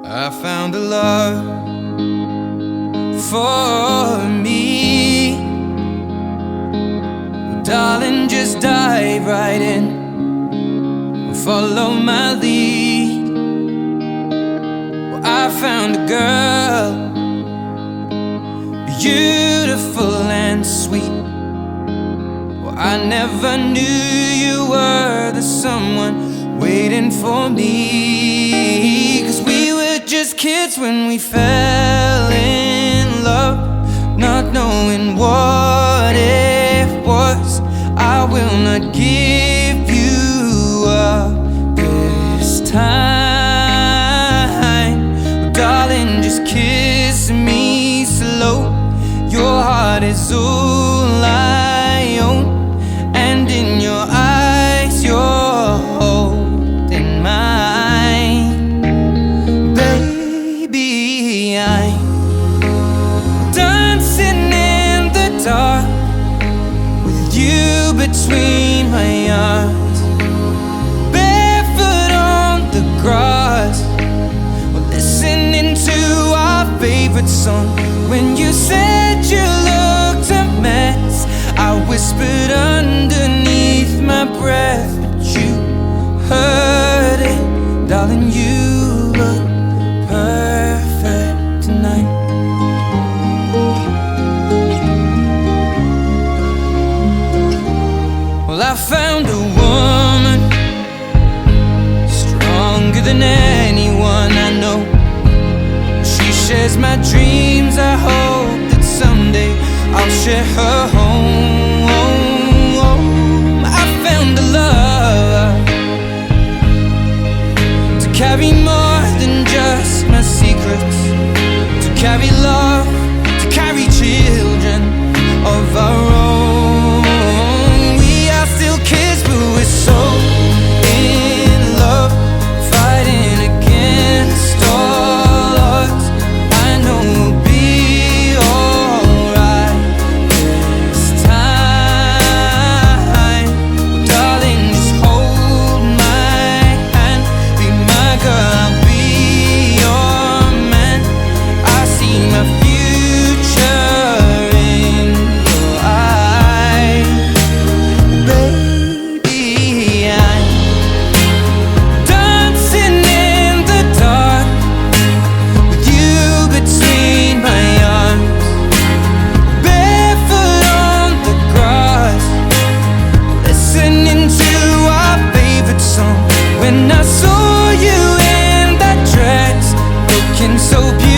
I found a love for me. Darling, just dive right in, follow my lead. Well, I found a girl, beautiful and sweet. Well, I never knew you were the someone waiting for me. 'Cause we were just kids when we fell in love, not knowing what it was. I will not give you up this time. Oh, darling, just kiss me slow. Your heart is all I own, and in your eyes you're holding mine. Baby, I'm dancing in the dark with you between my arms, barefoot on the grass. We're listening to our favorite song. When you said you looked a mess, I whispered underneath my breath, but you heard it. Darling, you look perfect tonight. Well, I found a woman stronger than anyone I know. She shares my dreams. I hope that someday I'll share her home. I found a love to carry more than just my secrets, to carry love, to carry children of our own. We are still kids, but we're so in love, fighting against all odds. I know we'll be alright this time. Well, darling, just hold my hand, be my girl, I'll be your man. I see my future in your eyes. Baby, I'm dancing in the dark with you between my arms, barefoot on the grass, listening to our favorite song. When I saw you in that dress, looking so beautiful,